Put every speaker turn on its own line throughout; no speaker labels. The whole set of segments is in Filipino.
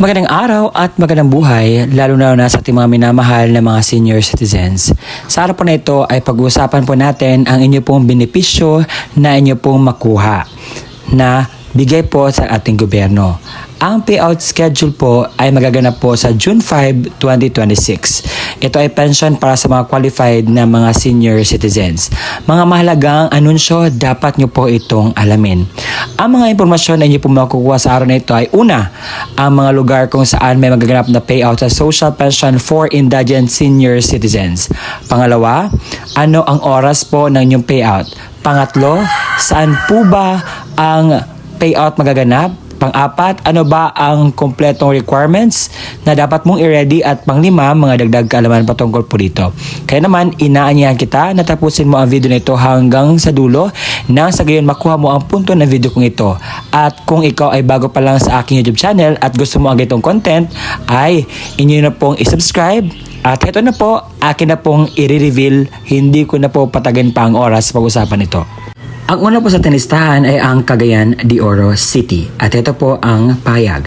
Magandang araw at magandang buhay, lalo na sa ating mga minamahal na mga senior citizens. Sa araw po na ito ay pag-uusapan po natin ang inyo pong benepisyo na inyo pong makuha na bigay po sa ating gobyerno. Ang payout schedule po ay magaganap po sa June 5, 2026. Ito ay pension para sa mga qualified na mga senior citizens. Mga mahalagang anunsyo, dapat nyo po itong alamin. Ang mga impormasyon na inyo po makukuha sa araw na ito ay una, ang mga lugar kung saan may magaganap na payout sa social pension for indigent senior citizens. Pangalawa, ano ang oras po ng inyong payout? Pangatlo, saan po ba ang payout magaganap? Pang-apat, ano ba ang kompletong requirements na dapat mong i-ready? At pang-lima, mga dagdag kaalaman patungkol po dito. Kaya naman, inaanyahan kita na tapusin mo ang video na ito hanggang sa dulo nang sa gayon makuha mo ang punto ng video kong ito. At kung ikaw ay bago pa lang sa aking YouTube channel at gusto mo ang ganitong content, ay inyo na pong i-subscribe. At ito na po, akin na pong i-reveal, hindi ko na po patagin pa ang oras pag-usapan ito. Ang una po sa tinistahan ay ang Cagayan de Oro City at ito po ang payag.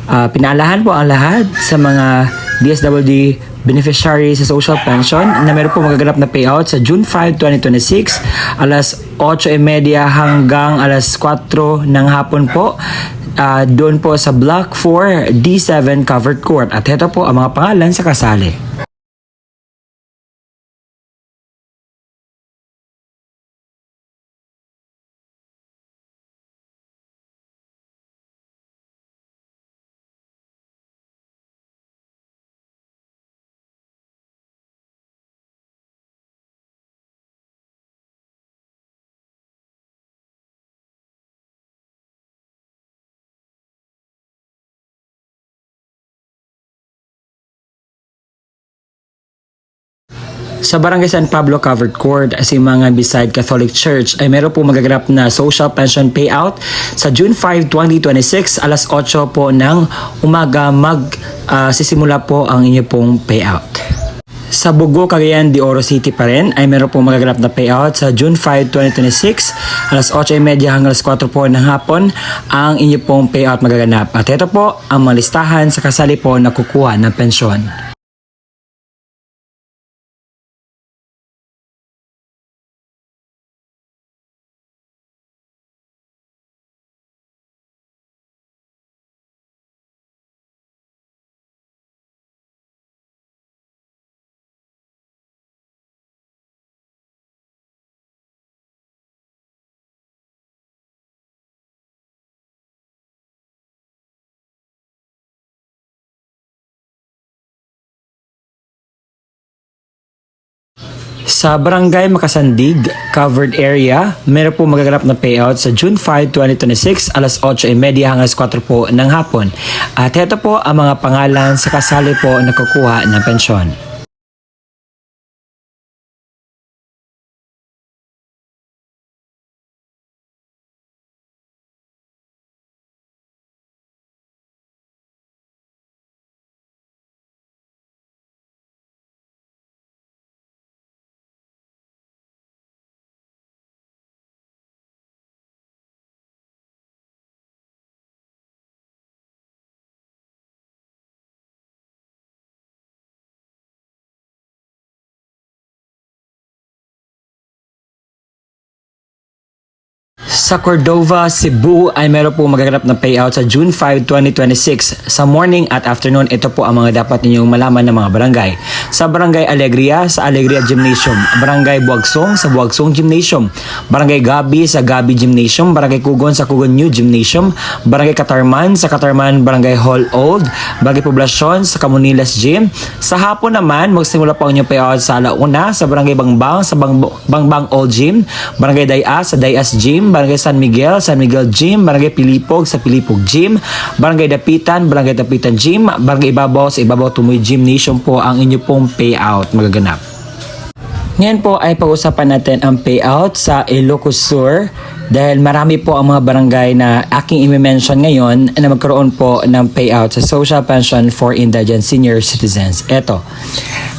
Pinaalahan po ang lahat sa mga DSWD beneficiary sa social pension na meron po magaganap na payout sa June 5, 2026 alas 8:30 hanggang alas 4 ng hapon po. Doon po sa Block 4 D7 Covered Court at ito po ang mga pangalan sa kasali. Sa Barangay San Pablo Covered Court, Simangan beside Catholic Church ay meron po magaganap na social pension payout sa June 5, 2026 alas 8 po ng umaga sisimula po ang inyo pong payout. Sa Bugo, Cagayan de Oro City pa rin ay meron pong magaganap na payout sa June 5, 2026 alas 8:30 hanggang alas 4 po ng hapon ang inyo pong payout magaganap. At ito po ang mga listahan sa kasali po na kukuha ng pensyon. Sa Barangay Makasandig, Covered Area, meron po magaganap na payout sa June 5, 2026 alas 8:30 hanggang alas 4 po ng hapon. At ito po ang mga pangalan sa kasali po na kukuha ng pensyon. Sa Cordova, Cebu ay meron po magaganap na payout sa June 5, 2026 sa morning at afternoon. Ito po ang mga dapat ninyong malaman ng mga barangay. Sa Barangay Alegria, sa Alegria Gymnasium. Barangay Buagsong, sa Buagsong Gymnasium. Barangay Gabi, sa Gabi Gymnasium. Barangay Kugon, sa Kugon New Gymnasium. Barangay Katarman, sa Katarman Barangay Hall Old. Barangay Poblasyon, sa Camunilas Gym. Sa hapon naman, magsimula po ang inyong payout sa alauna, sa Barangay Bangbang, sa Bangbang Old Gym. Barangay Dayas, sa Dayas Gym. Barangay San Miguel Gym, Barangay Pilipog sa Pilipog Gym, Barangay Dapitan Gym, Barangay Ibabaw sa Ibabaw Tumoy Gymnasium po ang inyo pong payout magaganap. Ngayon po ay pag-usapan natin ang payout sa Ilocos Sur dahil marami po ang mga barangay na aking i-mention ngayon na magkaroon po ng payout sa social pension for indigent senior citizens. Ito,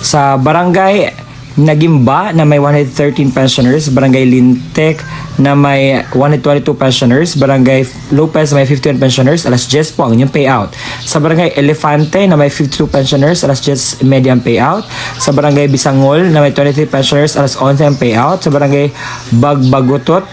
sa Barangay Nagimba na may 113 pensioners, Barangay Lintek na may 122 pensioners, Barangay Lopez na may 51 pensioners, alas 10 po ang inyong payout. Sa Barangay Elefante na may 52 pensioners, alas 10 median payout. Sa Barangay Bisangol na may 23 pensioners, alas 11 ang payout. Sa Barangay Bagbagutot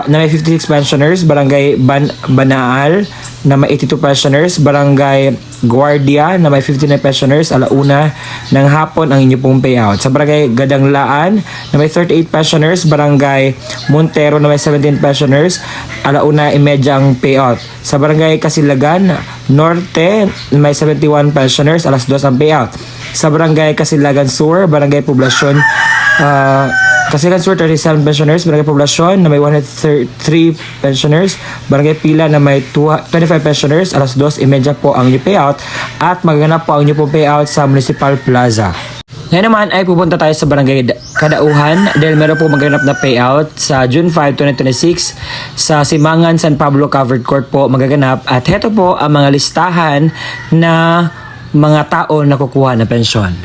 na may 56 pensioners, Barangay Banaal na may 82 pensioners, Barangay Guardia na may 59 pensioners, alauna ng hapon ang inyo pong payout. Sa Barangay Gadanglaan na may 38 pensioners, Barangay Montero na may 17 pensioners, alauna imedya ang payout. Sa Barangay Kasilagan Norte na may 71 pensioners, alas 2 ang payout. Sa Barangay Kasilagan Sur, Barangay Poblasyon Kasilagan Sur 37 pensioners, Barangay Poblasyon na may 103 pensioners, Barangay Pila na may 25 pensioners, alas 2:30 po ang inyong payout at magaganap po ang inyong po payout sa Municipal Plaza. Ngayon naman ay pupunta tayo sa Barangay Kadauhan dahil meron po magaganap na payout sa June 5, 2026 sa Simangan San Pablo Covered Court po magaganap at heto po ang mga listahan na mga tao na kukuha ng pensyon.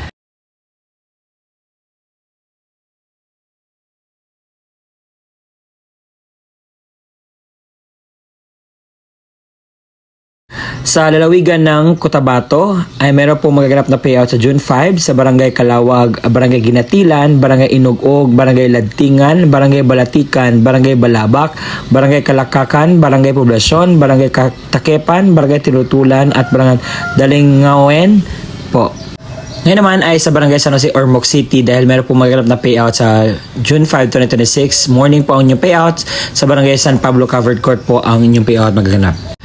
Sa lalawigan ng Cotabato ay meron pong magaganap na payout sa June 5 sa Barangay Kalawag, Barangay Ginatilan, Barangay Inugog, Barangay Ladtingan, Barangay Balatikan, Barangay Balabak, Barangay Kalakakan, Barangay Poblasyon, Barangay Takepan, Barangay Tinutulan at Barangay Dalingawen po. Ngayon naman ay sa Barangay San Jose, Ormoc City dahil meron pong magaganap na payout sa June 5, 2026. Morning po ang inyong payout. Sa Barangay San Pablo Covered Court po ang inyong payout magaganap.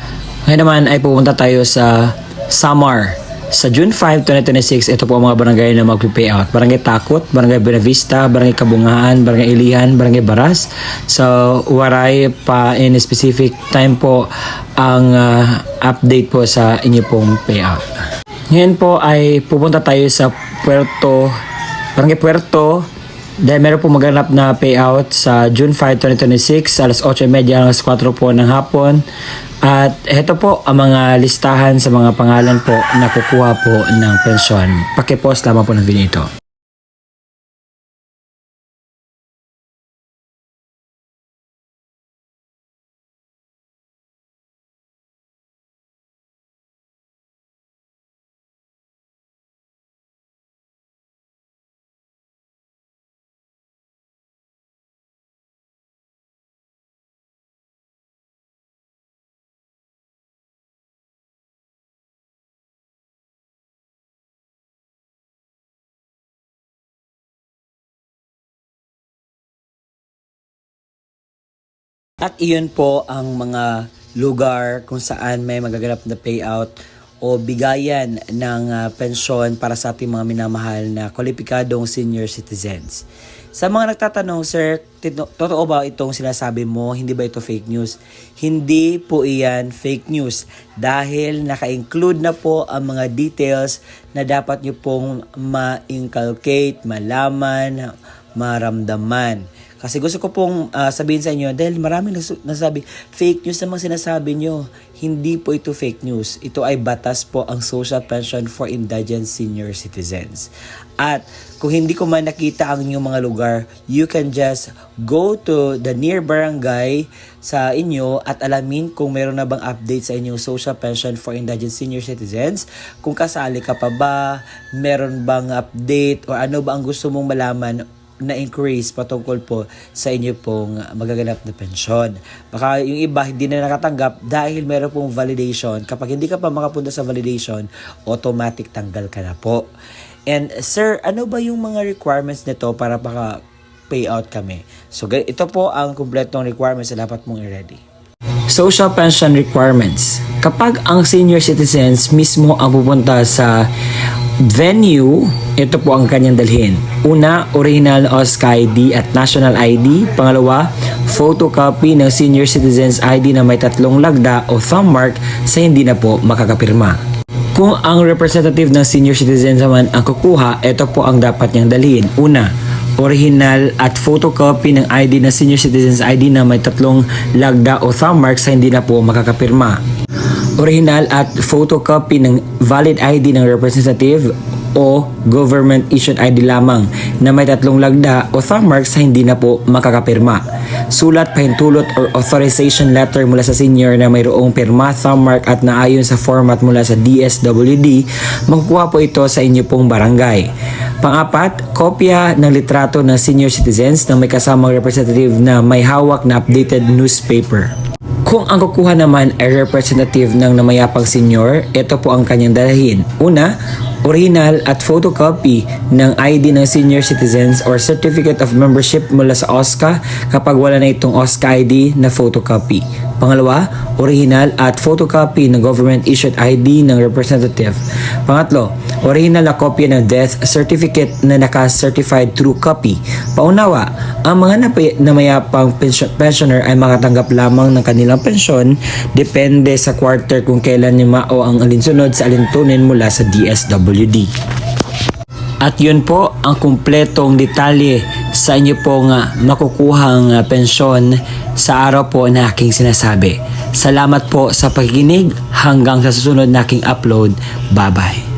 Ngayon naman ay pupunta tayo sa Samar. Sa June 5, 2026, ito po ang mga barangay na mag-payout. Barangay Takot, Barangay Buenavista, Barangay Kabungaan, Barangay Ilihan, Barangay Baras. So, waray pa in specific time po ang update po sa inyo pong payout. Ngayon po ay pupunta tayo sa Barangay Puerto dahil meron po maganap na payout sa June 5, 2026, alas 8:30 hanggang 4 po ng hapon. At ito po ang mga listahan sa mga pangalan po na kukuha po ng pensyon. Pakipost lamang po ng video ito. At iyon po ang mga lugar kung saan may magaganap na payout o bigayan ng pensyon para sa ating mga minamahal na kwalipikadong senior citizens. Sa mga nagtatanong, sir, totoo ba itong sinasabi mo? Hindi ba ito fake news? Hindi po iyan fake news dahil naka-include na po ang mga details na dapat nyo pong ma-inculcate, malaman, maramdaman. Kasi gusto ko pong sabihin sa inyo, dahil maraming nasabi, fake news naman sinasabi nyo. Hindi po ito fake news. Ito ay batas po ang Social Pension for Indigent Senior Citizens. At kung hindi ko man nakita ang inyong mga lugar, you can just go to the near barangay sa inyo at alamin kung meron na bang update sa inyong Social Pension for Indigent Senior Citizens. Kung kasali ka pa ba, meron bang update o ano ba ang gusto mong malaman na increase patungkol po sa inyo pong magaganap na pensyon. Baka yung iba hindi na nakatanggap dahil meron pong validation. Kapag hindi ka pa makapunta sa validation, automatic tanggal ka na po. And sir, ano ba yung mga requirements nito para payout kami? So ito po ang kumpletong requirements na dapat mong i-ready. Social pension requirements. Kapag ang senior citizens mismo ang pupunta sa venue, ito po ang kanyang dalhin. Una, original OSCA ID at national ID. Pangalawa, photocopy ng senior citizens ID na may 3 lagda o thumb mark sa hindi na po makakapirma. Kung ang representative ng senior citizens naman ang kukuha, ito po ang dapat niyang dalhin. Una, original at photocopy ng ID ng senior citizens ID na may 3 lagda o thumb mark sa hindi na po makakapirma. Original at photocopy ng valid ID ng representative o government issued ID lamang na may 3 lagda o thumb marks sa hindi na po makakapirma. Sulat, pahintulot or authorization letter mula sa senior na mayroong pirma, thumb mark at naayon sa format mula sa DSWD, makukuha po ito sa inyo pong barangay. Pang-apat, kopya ng litrato ng senior citizens na may kasamang representative na may hawak na updated newspaper. Kung ang kukuha naman ay representative ng namayapang senior, ito po ang kanyang dalahin. Una, original at photocopy ng ID ng senior citizens or certificate of membership mula sa OSCA kapag wala na itong OSCA ID na photocopy. Pangalawa, original at photocopy ng government issued ID ng representative. Pangatlo, original na kopya ng death certificate na naka-certified true copy. Paunawa, ang mga namayapang pensioner ay makatanggap lamang ng kanilang pensyon depende sa quarter kung kailan yumao ang alinsunod sa alintunin mula sa DSWD. At yun po ang kumpletong detalye sa inyo pong makukuhang pensyon sa araw po na aking sinasabi. Salamat po sa pakikinig hanggang sa susunod na aking upload. Bye-bye.